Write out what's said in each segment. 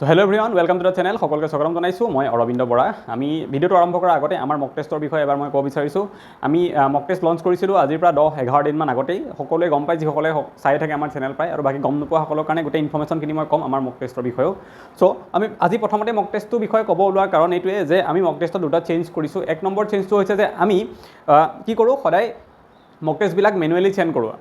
So hello everyone, welcome to the channel. সকলকে স্বাগতম জনাইছো মই অৰবিন্দ বৰা। আমি ভিডিওটো আৰম্ভ কৰাৰ আগতে আমাৰ মক টেষ্টৰ বিষয়ে এবাৰ মই ক'ব বিচাৰিছো। আমি মক টেষ্ট লঞ্চ কৰিছিলো আজিৰ পৰা 10-11 দিন মান আগতেই। সকলোৱে গম পায় যিসকলে চাই থাকে আমাৰ চেনেল পায় আৰু বাকি গম নোপোৱা সকলৰ কাৰণে গোটেই ইনফৰমেশ্যনখিনি মই ক'ম আমাৰ মক টেষ্টৰ বিষয়েও। সো আমি আজি প্ৰথমতে মক টেষ্টৰ বিষয়ে ক'ব ওলোৱাৰ কাৰণ এইটোৱে যে আমি মক টেষ্টত দুটা চেঞ্জ কৰিছো। এক নম্বৰ চেঞ্জটো হৈছে যে আমি কি কৰোঁ সদায় মক টেষ্টবিলাক মেনুৱেলি চেণ্ড কৰোঁ।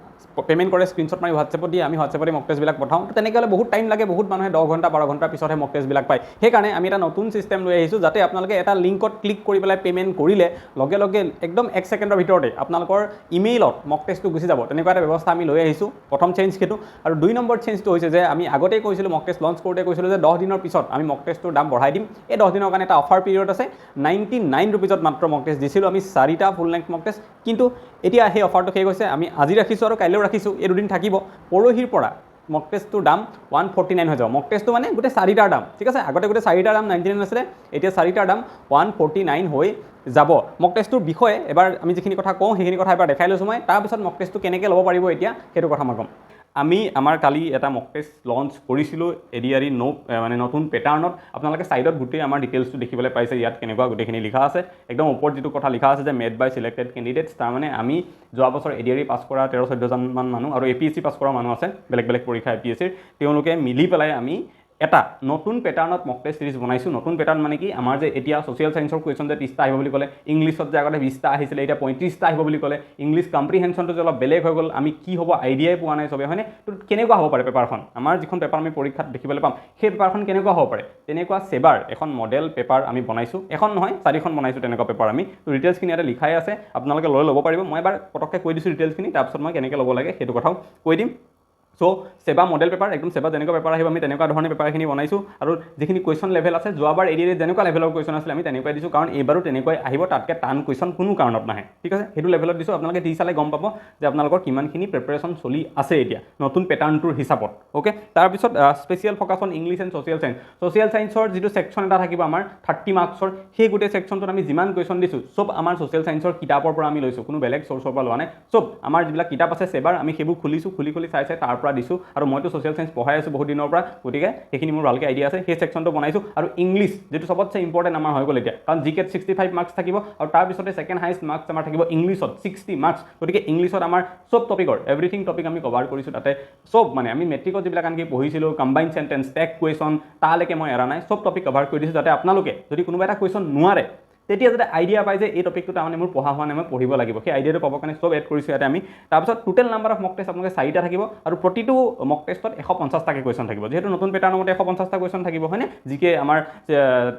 পেমেণ্ট কৰে স্ক্ৰীনশ্বট মাৰি হোৱাটছএপত দিয়ে আমি হোৱাটছএপতে মক টেষ্টবিলাক পঠাওঁ। তো তেনেকৈ হ'লে বহুত টাইম লাগে, বহুত মানুহে 10 ঘণ্টা 12 ঘণ্টাৰ পিছতহে মক টেষ্টবিলাক পায়। সেইকাৰণে আমি এটা নতুন ছিষ্টেম লৈ আহিছোঁ যাতে আপোনালোকে এটা লিংকত ক্লিক কৰি পেলাই পে'মেণ্ট কৰিলে লগে লগে একদম 1 ছেকেণ্ডৰ ভিতৰতে আপোনালোকৰ ইমেইলত মক টেষ্টটো গুচি যাব। তেনেকুৱা এটা ব্যৱস্থা আমি লৈ আহিছোঁ। প্ৰথম চেঞ্জ সেইটো। আৰু 2 নম্বৰ চেঞ্জটো হৈছে যে আমি আগতেই কৈছিলোঁ মক টেষ্ট লঞ্চ কৰোঁতে কৈছিলোঁ যে 10 দিনৰ পিছত আমি মক টেষ্টটোৰ দাম বঢ়াই দিম। এই 10 দিনৰ কাৰণে এটা অফাৰ পিৰিয়ড আছে। 99 ৰুপিজত মাত্ৰ মক টেষ্ট দিছিলোঁ আমি 4টা ফুল লেংথ মক টেষ্ট। কিন্তু এতিয়া সেই অফাৰটো শেষ হৈছে। আমি আজি ৰাখিছোঁ আৰু কাইলৈও ৰাখিছোঁ, এই দুদিন থাকিব। পৰহিৰ পৰা মক টেষ্টটোৰ দাম 149 হৈ যাব। মক টেষ্টটো মানে গোটেই 4টাৰ দাম, ঠিক আছে। আগতে গোটেই 4টাৰ দাম 99 আছিলে, এতিয়া 4টাৰ দাম 149 হৈ যাব। মক টেষ্টটোৰ বিষয়ে এবাৰ আমি যিখিনি কথা কওঁ সেইখিনি কথা এবাৰ দেখাই লৈছোঁ মই। তাৰপিছত মক টেষ্টটো কেনেকৈ ল'ব পাৰিব এতিয়া সেইটো কথা মই ক'ম। আমি আমাৰ কালি এটা মক টেষ্ট লঞ্চ কৰিছিলোঁ এডিআৰি মানে নতুন পেটাৰ্ণত। আপোনালোকে ছাইডত গোটেই আমাৰ ডিটেইলছটো দেখিবলৈ পাইছে। ইয়াত কেনেকুৱা গোটেইখিনি লিখা আছে। একদম ওপৰত যিটো কথা লিখা আছে যে মেড বাই চিলেক্টেড কেণ্ডিডেটছ, তাৰমানে আমি যোৱা বছৰ এডিআৰি পাছ কৰা 13-14জনমান মানুহ আৰু এপিএছচি পাছ কৰা মানুহ আছে, বেলেগ বেলেগ পৰীক্ষা এপিএছচিৰ, তেওঁলোকে মিলি পেলাই আমি এটা নতুন পেটাৰ্ণত মক টেষ্ট চিৰিজ বনাইছোঁ। নতুন পেটাৰ্ণ মানে কি, আমাৰ যে এতিয়া ছ'চিয়েল ছায়েন্সৰ কুৱেশ্যন যে 30টা আহিব বুলি ক'লে, ইংলিছত যে আগতে 20টা আহিছিলে এতিয়া 35টা আহিব বুলি ক'লে, ইংলিছ কম্প্ৰিহেনশ্যনটো যে অলপ বেলেগ হৈ গ'ল, আমি কি হ'ব আইডিয়াই পোৱা নাই চবে, হয়নে? তো কেনেকুৱা হ'ব পাৰে পেপাৰখন, আমাৰ যিখন পেপাৰ আমি পৰীক্ষাত দেখিবলৈ পাম সেই পেপাৰখন কেনেকুৱা হ'ব পাৰে, তেনেকুৱা সেবাৰ এখন মডেল পেপাৰ আমি বনাইছোঁ। এখন নহয় 4খন বনাইছোঁ তেনেকুৱা পেপাৰ আমি। তো ডিটেইলছখিনি ইয়াতে লিখাই আছে, আপোনালোকে লৈ ল'ব পাৰিব। মই এবাৰ পটককৈ কৈ দিছোঁ ডিটেইলছখিনি, তাৰপিছত মই কেনেকৈ ল'ব লাগে সেইটো কথাও কৈ দিম। সো সেবা মডেল পেপাৰ, একদম সেবা যেনেকুৱা পেপাৰ আহিব আমি তেনেকুৱা ধৰণে পেপাৰখিনি বনাইছোঁ। আৰু যিখিনি কুৱেশ্যন লেভেল আছে, যোৱাবাৰ এডিআৰিত যেনেকুৱা লেভেলৰ কুৱেশ্যন আছিলে আমি তেনেকুৱাই দিছোঁ, কাৰণ এইবাৰো তেনেকুৱাই আহিব, তাতকৈ টান কুৱেশ্যন কোনো কাৰণত নাহে, ঠিক আছে। সেইটো লেভেলত দিছোঁ। আপোনালোকে দি চালে গম পাব যে আপোনালোকৰ কিমানখিনি প্ৰিপাৰেশ্যন চলি আছে এতিয়া নতুন পেটাৰ্ণটোৰ হিচাপত। অ'কে, তাৰপিছত special focus on English and social science. Social ছায়েন্সৰ যিটো ছেকশ্যন এটা থাকিব আমাৰ 30 মাৰ্কছৰ, সেই গোটেই ছেকশ্যনটোত আমি যিমান কুৱেশ্যন দিছোঁ চব আমাৰ ছ'চিয়েল ছায়েন্সৰ কিতাপৰ পৰা আমি লৈছোঁ, কোনো বেলেগ চ'ৰ্চৰ পৰা লোৱা নাই। চব আমাৰ যিবিলাক কিতাপ আছে সেবাৰ আমি সেইবোৰ খুলিছোঁ, খুলি চাই তাৰ পৰা দিছোঁ। আৰু মইতো ছ'চিয়েল ছায়েন্স পঢ়াই আছোঁ বহুত দিনৰ পৰা, গতিকে সেইখিনি মোৰ ভালকৈ আইডিয়া আছে। সেই ছেকশ্যনটো বনাইছোঁ। আৰু ইংলিছ যিটো চবতছে ইম্পৰ্টেণ্ট আমাৰ হৈ গ'ল এতিয়া, কাৰণ জিকেত 65 মাৰ্কছ থাকিব আৰু তাৰপিছতে ছেকেণ্ড হাইষ্ট মাৰ্কছ আমাৰ থাকিব ইংলিছত 60 মাৰ্কছ। গতিকে ইংলিছত আমাৰ চব টপিকৰ এভৰিথিং টপিক আমি কভাৰ কৰিছোঁ তাতে। চব মানে আমি মেট্ৰিকত যিবিলাক আনকি পঢ়িছিলোঁ, কম্বাইন চেণ্টেন্স, টেগ কুৱেশ্যন, তালৈকে মই এৰা নাই, চব টপিক কভাৰ কৰি দিছোঁ, যাতে আপোনালোকে যদি কোনোবা এটা কুৱেশ্যন নোৱাৰে তেতিয়া যাতে আইডিয়া পায় যে এই টপিকটো তাৰমানে মোৰ পঢ়া হোৱা নাই, মই পঢ়িব লাগিব, সেই আইডিয়াটো পাবৰ কাৰণে চব এড কৰিছোঁ ইয়াতে আমি। তাৰপিছত total number of mock test আপোনালোকে 4টা থাকিব আৰু প্ৰতিটো মক টেষ্টত 150টাকৈ কুৱেশ্যন থাকিব। যিহেতু নতুন পেটাৰ্ণৰ মতে 150টা কুৱেশ্যন থাকিব, হয়নে? জিকে আমাৰ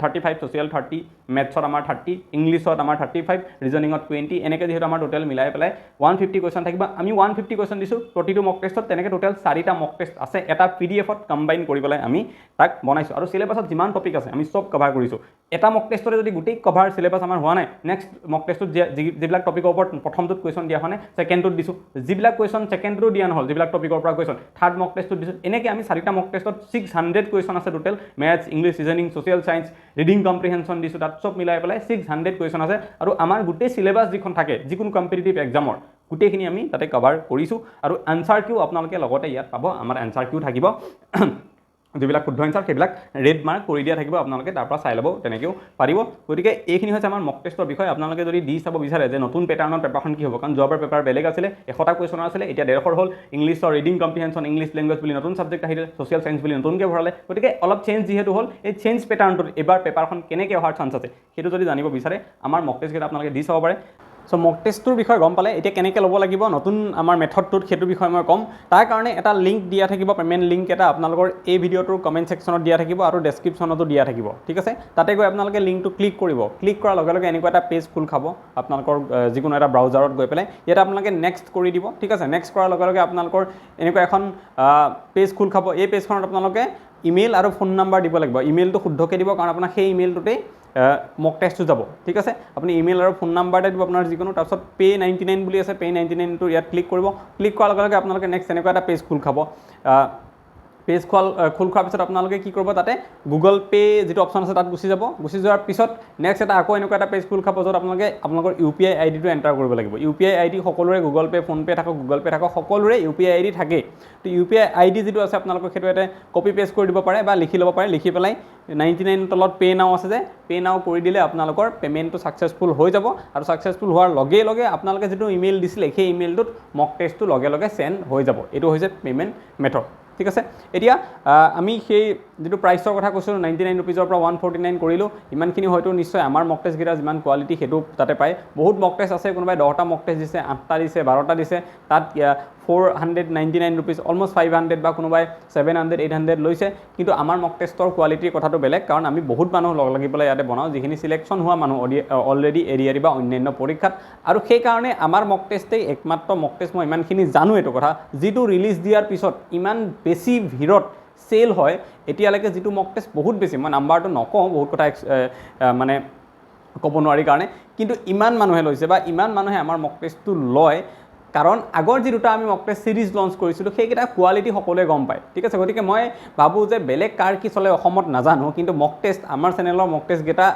35, ছ'চিয়েল 30, মেথছত আমাৰ 30, ইংলিছত আমাৰ 35, ৰিজনিঙত 20, এনেকৈ যিহেতু আমাৰ টোটেল মিলাই পেলাই 150 কুৱেশ্যন থাকিব। আমি 150 কুৱেশ্যন দিছোঁ প্ৰতিটো মক টেষ্টত। তেনেকৈ টোটেল 4টা মক টেষ্ট আছে, এটা পিডিএফত কম্বাইন কৰি পেলাই আমি তাক বনাইছোঁ। আৰু চিলেবাছত যিমান টপিক আছে আমি চব কভাৰ কৰিছোঁ। এটা মক টেষ্টতে যদি গোটেই কভাৰ চিলেবাছ আমাৰ হোৱা নাই, নেক্সট মক টেষ্টত যিবিলাক টপিকৰ ওপৰত প্ৰথমটোত কুৱেশ্যন দিয়া হোৱা নাই ছেকেণ্ডটোত দিছোঁ, যিবিলাক কুৱেশ্যন ছেকেণ্ডটো দিয়া নহ'ল, যিবিলাক টপিকৰ পৰা কুৱেশ্যন থাৰ্ড মক টেষ্টত দিছোঁ। এনেকৈ আমি 4টা মক টেষ্টত 600 কুৱেশ্যন আছে total. Maths, English, reasoning, social science, reading comprehension দিছোঁ, তাত চব মিলাই পেলাই 600 কুৱেশ্যন আছে। আৰু আমাৰ গোটেই চিলেবাছ যিখন থাকে যিকোনো কম্পিটিটিভ এক্সামৰ গোটেইখিনি আমি তাতে কভাৰ কৰিছোঁ। আৰু এনচাৰ কিউ আপোনালোকে লগতে ইয়াত পাব, আমাৰ এনচাৰ কিউ থাকিব। যিবিলাক শুদ্ধ এনচাৰ সেইবিলাক ৰেড মাৰ্ক কৰি দিয়া থাকিব, আপোনালোকে তাৰ পৰা চাই ল'ব, তেনেকৈও পাৰিব। গতিকে এইখিনি হৈছে আমাৰ মক টেষ্টৰ বিষয়। আপোনালোকে যদি দি চাব বিচাৰে যে নতুন পেটাৰ্ণৰ পেপাৰখন কি হ'ব, কাৰণ যোৱাবাৰ পেপাৰ বেলেগ আছিলে, 100টা কুৱেশ্যন আছিলে, এতিয়া 150 হ'ল। ইংলিছৰ ৰিডিং কম্প্ৰিহেনশ্যন, ইংলিছ লেংগুৱেজ বুলি নতুন ছাবজেক্ট আহিলে, ছ'চিয়েল ছায়েন্স বুলি নতুনকৈ ভৰালে। গতিকে অলপ চেঞ্জ যিহেতু হ'ল, এই চেঞ্জ পেটাৰ্ণটোত এইবাৰ পেপাৰখন কেনেকৈ অহাৰ চান্স আছে সেইটো যদি জানিব বিচাৰে আমাৰ মক টেষ্টকেইটা আপোনালোকে দি চাব পাৰে। সো মক টেষ্টটোৰ বিষয়ে গম পালে, এতিয়া কেনেকৈ ল'ব লাগিব নতুন আমাৰ মেথডটোত সেইটো বিষয়ে মই ক'ম। তাৰ কাৰণে এটা লিংক দিয়া থাকিব, পে'মেণ্ট লিংক এটা আপোনালোকৰ এই ভিডিঅ'টোৰ কমেণ্ট ছেকশ্যনত দিয়া থাকিব আৰু ডেছক্ৰিপশ্যনতো দিয়া থাকিব, ঠিক আছে। তাতে গৈ আপোনালোকে লিংকটো ক্লিক কৰিব। ক্লিক কৰাৰ লগে লগে এনেকুৱা এটা পেজ খোল খাব আপোনালোকৰ যিকোনো এটা ব্ৰাউজাৰত গৈ পেলাই। ইয়াত আপোনালোকে নেক্সট কৰি দিব, ঠিক আছে। নেক্সট কৰাৰ লগে লগে আপোনালোকৰ এনেকুৱা এখন পেজ খোল খাব। এই পেজখনত আপোনালোকে ইমেইল আৰু ফোন নাম্বাৰ দিব লাগিব। ইমেইলটো শুদ্ধকৈ দিব, কাৰণ আপোনাৰ সেই ইমেইলটোতেই মক টেষ্টটো যাব, ঠিক আছে। আপুনি ইমেইল আৰু ফোন নাম্বাৰ এটা দিব আপোনাৰ যিকোনো, তাৰপিছত পে' 99 বুলি আছে, পে' 99টো ইয়াত ক্লিক কৰিব। ক্লিক কৰাৰ লগে লগে আপোনালোকে নেক্সট এনেকুৱা এটা পেজ খোল খাব। পেজ খোল খোৱাৰ পিছত আপোনালোকে কি কৰিব তাতে গুগল পে যিটো অপশ্যন আছে তাত গুচি যাব গুচি যোৱাৰ পিছত নেক্সট এটা আকৌ এনেকুৱা এটা পেজ খোল খাব য'ত আপোনালোকে আপোনালোকৰ UPI আইডিটো এণ্টাৰ কৰিব লাগিব UPI আইডি সকলোৰে গুগল পে ফোনপে থাকক গুগল পে থাকক সকলোৰে UPI আইডি থাকে তো UPI আইডি যিটো আছে আপোনালোকে সেইটো এটা কপি পেষ্ট কৰি দিব পাৰে বা লিখি ল'ব পাৰে লিখি পেলাই 99 তলত পে নাও আছে যে পে নাও কৰি দিলে আপোনালোকৰ পেমেণ্টটো সাকসেসফুল হৈ যাব আৰু সাকসেসফুল হোৱাৰ লগে লগে আপোনালোকে যিটো ইমেইল দিছিলে সেই ইমেইলটোত মক টেষ্টটো লগে লগে সেন্ড হৈ যাব এটো হৈছে পেমেন্ট মেথড ঠিক আছে এতিয়া আমি সেই যেটো প্ৰাইসৰ কথা কৈছো 99 रुपीजৰ পৰা 149 কৰিলো ইমানখিনি হয়তো নিশ্চয় আমাৰ মক টেষ্ট গিটা যিমান কোৱালিটি হেতু তাতে পায় বহুত মক টেষ্ট আছে কোনোবাই 10টা মক টেষ্ট দিছে 8টা দিছে 12টা দিছে তাত 499 रुपीस অলমোস্ট 500 বা কোনোবাই 700 800 লৈছে কিন্তু আমাৰ মক টেষ্টৰ কোৱালিটিৰ কথাটো বেলেগ কাৰণ আমি বহুত মানুহ লগ লাগি পেলাই ইয়াতে বনাও যিখিনি সিলেকশন হোৱা মানুহ অলৰেডি এৰিয়াৰি বা অন্যান্য পৰীক্ষাত আৰু সেই কাৰণে আমাৰ মক টেষ্টে একমাত্ৰ মক টেষ্ট মই ইমানখিনি জানো এটো কথা যেটো ৰিলিজ দিয়াৰ পিছত ইমান বেছি ভিৰত সেল হয় এতিয়ালৈকে যেটো মক টেষ্ট বহুত বেছি মই নাম্বাৰটো নকওঁ বহুত কথা মানে ক'ব নোৱাৰি কাৰণে কিন্তু ইমান মানুহে লৈছে বা ইমান মানুহে আমাৰ মক টেষ্টটো লয় কাৰণ আগৰ যে দুটা আমি মক টেষ্ট সিৰিজ লঞ্চ কৰিছিলো সেইকেইটা কোৱালিটি সকলোৱে গম পায় ঠিক আছে গতিকে মই ভাবো যে বেলেগ কাৰ কি চলে অসমত নাজানো কিন্তু মক টেষ্ট আমাৰ চেনেলৰ মক টেষ্ট গেটা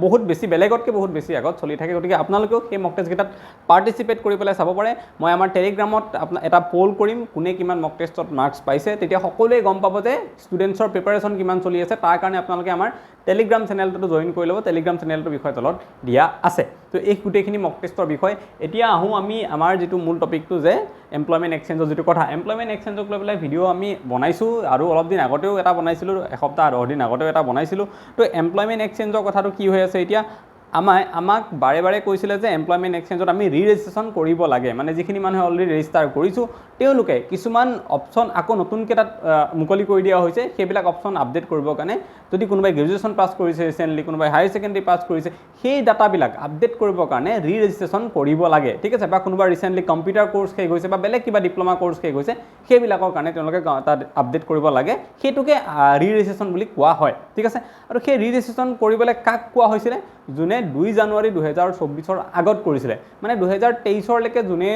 বহুত বেছি বেলেগতকে বহুত বেছি আগত চলি থাকে গতিকে আপোনালোকেও সেই মক টেষ্ট গেটাত পাৰ্টিসিপেট কৰি পেলাই চাব পাৰে মই আমাৰ টেলিগ্ৰামত এটা পোল কৰিম কোনে কিমান মক টেষ্টত মাৰ্কস পাইছে তেতিয়া সকলোৱে গম পাব যে ষ্টুডেন্টছৰ প্ৰিপাৰেচন কিমান চলি আছে তাৰ কাৰণে আপোনালোকে আমাৰ টেলিগ্ৰাম চেনেলটো জয়েন কৰি ল'ব টেলিগ্ৰাম চেনেলটোৰ বিষয়ে তলত দিয়া আছে তো এই গুটেখিনি মক টেষ্টৰ বিষয় এতিয়া আহো আমি আমাৰ যেটো মূল টপিকটো যে এমপ্লয়মেন্ট এক্সচেঞ্জৰ যেটো কথা এমপ্লয়মেন্ট এক্সচেঞ্জক লৈ পেলাই ভিডিও আমি বনাইছো আৰু অলপ দিন আগতেও এটা বনাইছিলো এসপ্তাহ 10 দিন আগতেও এটা বনাইছিলো তো এমপ্লয়মেন্ট এক্সচেঞ্জৰ কথাটো কি হৈ আছে এতিয়া আমাক বাৰে বাৰে কৈছিলে যে এমপ্লয়মেন্ট এক্সচেঞ্জত আমি ৰি-ৰেজিষ্ট্ৰেচন কৰিব লাগে মানে যিখিনি মানুহে অলৰেডি ৰেজিষ্টাৰ কৰিছো তেওঁলোকে কিছুমান অপচন আকৌ নতুনকৈ তাত মুকলি কৰি দিয়া হৈছে সেইবিলাক অপচন আপডেট কৰিবৰ কাৰণে যদি কোনোবাই গ্ৰেজুৱেচন পাছ কৰিছে ৰিসেন্টলি কোনোবাই হায়াৰ সেকেন্ডাৰী পাছ কৰিছে সেই ডাটাবিলাক আপডেট কৰিবৰ কাৰণে ৰি-ৰেজিষ্ট্ৰেচন কৰিব লাগে ঠিক আছে বা কোনোবা ৰিসেন্টলি কম্পিউটাৰ কোৰ্স শেষ হৈছে বা বেলেগ কিবা ডিপ্লোমা কোৰ্স শেষ হৈছে সেইবিলাকৰ কাৰণে তেওঁলোকে তাত আপডেট কৰিব লাগে সেইটোকে ৰি-ৰেজিষ্ট্ৰেচন বুলি কোৱা হয় ঠিক আছে আৰু সেই ৰি-ৰেজিষ্ট্ৰেচন কৰিবলৈ কাক কোৱা হৈছিল জুনে 2 জানুৱাৰী 2024 আগত কৰিছিলে মানে 2023 লৈকে জুনে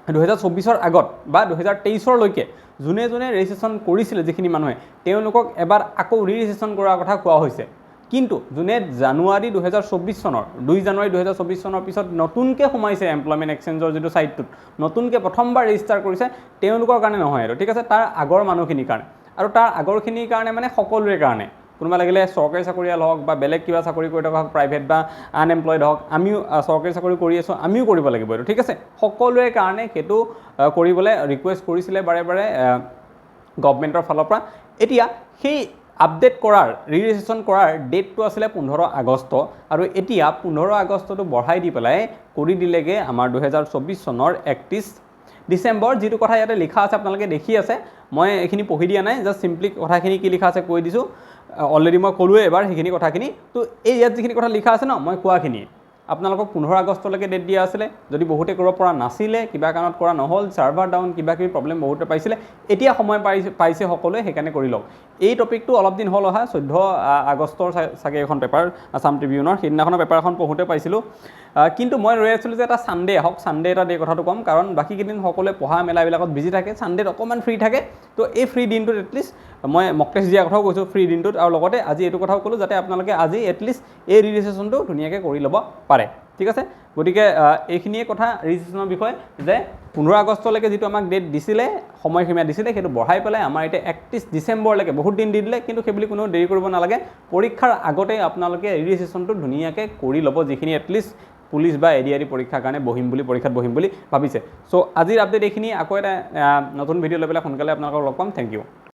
2024 আগত বা 2023 লৈকে জুনে ৰেজিষ্ট্ৰেচন কৰিছিলে যিখিনি মানুহে তেওঁলোকক এবাৰ আকৌ ৰি-ৰেজিষ্ট্ৰেচন কৰাৰ কথা কোৱা হৈছে কিন্তু জুনে জানুৱাৰী 2024 চনৰ 2 জানুৱাৰী 2024 চনৰ পিছত নতুনকৈ সোমাইছে এমপ্লয়মেন্ট এক্সচেঞ্জৰ যেটো সাইটটোত নতুনকৈ প্ৰথমবাৰ ৰেজিষ্টাৰ কৰিছে তেওঁলোকৰ কাৰণে নহয় আৰু ঠিক আছে তাৰ আগৰ মানুহখিনিৰ কাৰণে আৰু তাৰ আগৰখিনিৰ কাৰণে মানে সকলোৰে কাৰণে কোনোবা লাগিলে সৰকাৰি চাকৰিয়াল হওক বা বেলেগ কিবা চাকৰি কৰি থকা প্ৰাইভেট বা আনএমপ্লয়েড হওক আমিও সৰকাৰি চাকৰি কৰি আছো আমিও কৰিব লাগিব আৰু ঠিক আছে সকলোৰে কাৰণে হেতু কৰিবলৈ ৰিকুৱেষ্ট কৰিছিলে বাৰে বাৰে গভৰ্ণমেণ্টৰ ফালৰ পৰা এতিয়া সেই আপডেট কৰাৰ ৰি-ৰেজিষ্ট্ৰেচন কৰাৰ ডেটটো আছিল 15 আগষ্ট আৰু এতিয়া 15 আগষ্টটো বঢ়াই দি পেলাই কৰি দিলেগে আমাৰ 2024 চনৰ 31 ডিসেম্বৰ যেটো কথা ইয়াতে লিখা আছে আপোনালোকে দেখি আছে মই এখিনি পঢ়ি দিয়া নাই জাস্ট সিম্পলি কথাখিনি কি লিখা আছে কৈ দিছো অলৰেডি মই কলোৱে এবাৰ সেইখিনি কথাখিনি তো এই ইয়াত যিখিনি কথা লিখা আছে ন মই কোৱাখিনি আপোনালোকক 15 আগষ্টলৈকে ডেট দিয়া আছিল যদি বহুতে কৰিব পৰা নাছিলে কিবা কাৰণত কৰা নহল সাৰ্ভাৰ ডাউন কিবা কি প্ৰবলেম বহুতে পাইছিলে এতিয়া সময় পাইছে সকলোৱে হেকানে কৰি লওক এই টপিকটো অলপ দিন হল অহা 14 আগষ্টৰ সাগে এখন পেপাৰ আসাম ট্ৰিবিউনৰ হিদিনাখনৰ পেপাৰখন পঢ়োতে পাইছিলো কিন্তু মই ৰৈ আছিলো যে এটা সানডে হক সানডে এটা ডে কথাটো কম কাৰণ বাকি কিদিন সকলোৱে পঢ়া মেলা বিলাকত বিজি থাকে সানডেত অকমান ফ্ৰী থাকে তো এই ফ্ৰী দিনটোত এটলিষ্ট মই মক টেষ্ট দিয়া কথাও কৈছো ফ্ৰী দিনটোত আৰু লগতে আজি এটো কথাও কলো যাতে আপোনালোকে আজি এটলিষ্ট এই ৰি-ৰেজিষ্ট্ৰেচনটো ধুনিয়াকে কৰি ল'ব পাৰে ঠিক আছে গতিকে এইখিনিয়ে কথা ৰি-ৰেজিষ্ট্ৰেচনৰ বিষয় যে 15 আগষ্টলৈকে যেটো আমাক ডেট দিছিলে সময়সীমা দিছিলে সেইটো বঢ়াই পেলাই আমাৰ এটা 31 ডিসেম্বৰলৈকে বহুত দিন দি দিলে কিন্তু সেইবুলি কোনো দেৰি কৰিব নালাগে পৰীক্ষাৰ আগতে আপোনালোকে ৰি-ৰেজিষ্ট্ৰেচনটো ধুনিয়াকে কৰি ল'ব যিখিনি এটলিষ্ট পুলিশ বা এডিআৰি পৰীক্ষাৰ কাৰণে পৰীক্ষাত বহিম বুলি ভাবিছে সো আজিৰ আপডেট এইখিনি আকৌ এটা নতুন ভিডিও লৈ পেলাই সোনকালে আপোনালোকক লগ পাম থ্যাংক ইউ